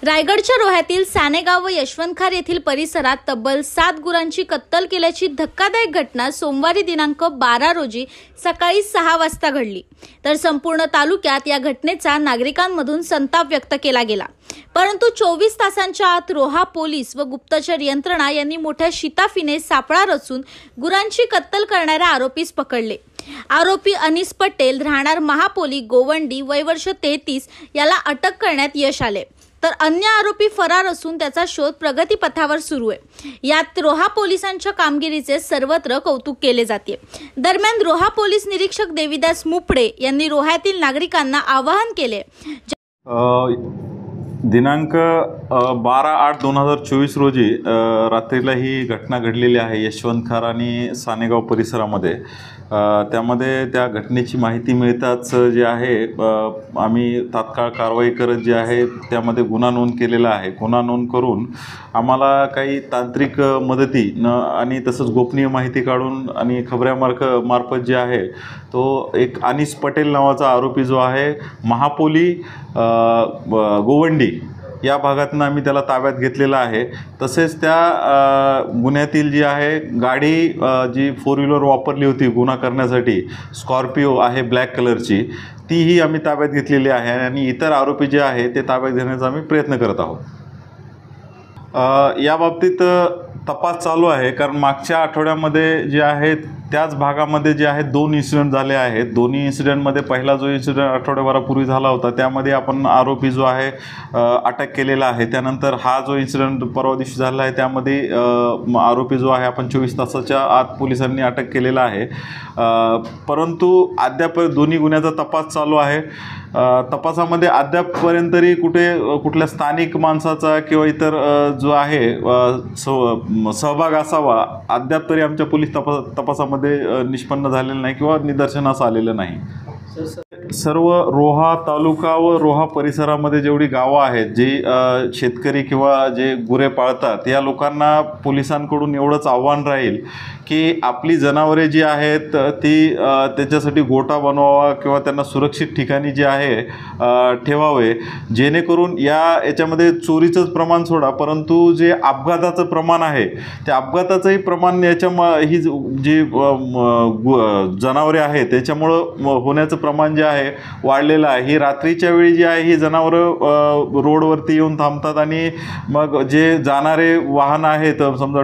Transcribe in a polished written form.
रायगडच्या रोह्यातील सानेगाव व यशवंतखार येथील परिसरात तब्बल 7 गुरांची कत्तल केल्याची धक्कादायक घटना सोमवारी दिनांक 12 रोजी सकाळी 6 वाजता घडली। तर संपूर्ण तालुक्यात या घटनेचा नागरिकांमधून संताप व्यक्त केला गेला। परंतु 24 तासांच्या आत रोहा पोलीस व गुप्तचर यंत्रणा यांनी मोठ्या शिताफीने सापळा रचून गुरांची कत्तल करणाऱ्या आरोपीस पकडले। आरोपी अनीस पटेल राहणार महापोली गोवंडी वय वर्ष 33 याला अटक करण्यात यश आले। तर अन्य आरोपी फरार असून त्याचा शोध प्रगतीपथावर सुरू आहे। यात रोहा पोलिसांच्या कामगिरीचे सर्वत्र कौतुक केले जाते। दरम्यान रोहा पोलीस निरीक्षक देवीदास मुपडे यांनी रोह्यातील नागरिकांना आवाहन केले। दिनांक 12/8/2024 रोजी रात्रीला ही घटना घडलेली आहे यशवंतखार आणि सानेगाव परिसरामध्ये। त्यामध्ये त्या घटनेची माहिती मिळताच जे आहे आम्ही तात्काळ कारवाई करत जे आहे त्यामध्ये गुन्हा नोंद केलेला आहे। गुन्हा नोंद करून आम्हाला काही तांत्रिक मदती आणि तसंच गोपनीय माहिती काढून आणि खबऱ्यामार्फत जे आहे तो एक अनीस पटेल नावाचा आरोपी जो आहे महापोली गोवंडी या भागातून आम्ही त्याला ताब्यात घेतलेला आहे। तसेच त्या गुन्ह्यातील जी आहे गाडी जी 4 व्हीलर वापरली होती गुन्हा करण्यासाठी स्कॉर्पिओ आहे ब्लॅक कलरची, तीही आम्ही ताब्यात घेतलेली आहे आणि इतर आरोपी जे आहे ते ताब्यात घेण्याचा आम्ही प्रयत्न करत आहोत। या बाबतीत तपास चालू आहे, कारण मागच्या आठवड्यामध्ये जे आहे त्याच भागामध्ये जे आहे 2 इन्सिडेंट झाले आहेत। दोन्ही इन्सिडेंटमध्ये पहिला जो इन्सिडेंट आठवड्याभरापूर्वी झाला होता त्यामध्ये आपण आरोपी जो आहे अटक केलेला आहे। त्यानंतर हा जो इन्सिडेंट परवा दिवशी झाला आहे त्यामध्ये आरोपी जो आहे आपण 24 तासाच्या आत पोलिसांनी अटक केलेला आहे। परंतु अद्याप दोन्ही गुन्ह्याचा तपास चालू आहे। तपासामध्ये अद्यापपर्यंत तरी कुठल्या स्थानिक माणसाचा किंवा इतर जो आहे सहभाग असावा अद्याप तरी आमच्या पोलीस तपासामध्ये निष्पन्न झालेलं नाही किंवा निदर्शनास आलेलं नाही। सर्व रोहा तालुका व रोहा परिसरामध्ये जेवढी गावं आहेत जी शेतकरी किंवा जे गुरे पाळतात या लोकांना पोलिसांकडून एवढंच आव्हान राहील की आपली जनावरे जी आहेत ती त्याच्यासाठी गोठा बनवावा किंवा त्यांना सुरक्षित ठिकाणी जे आहे ठेवावे, जेणेकरून याच्यामध्ये चोरीचंच प्रमाण सोडा परंतु जे अपघाताचं प्रमाण आहे त्या अपघाताचंही प्रमाण ही जी जनावरे आहेत त्याच्यामुळं होण्याचं प्रमाण जे आहे वाढलेलं आहे। ही रात्रीच्या वेळी जी आहे ही जनावरं रोडवरती येऊन थांबतात आणि मग जे जाणारे वाहन आहेत समजा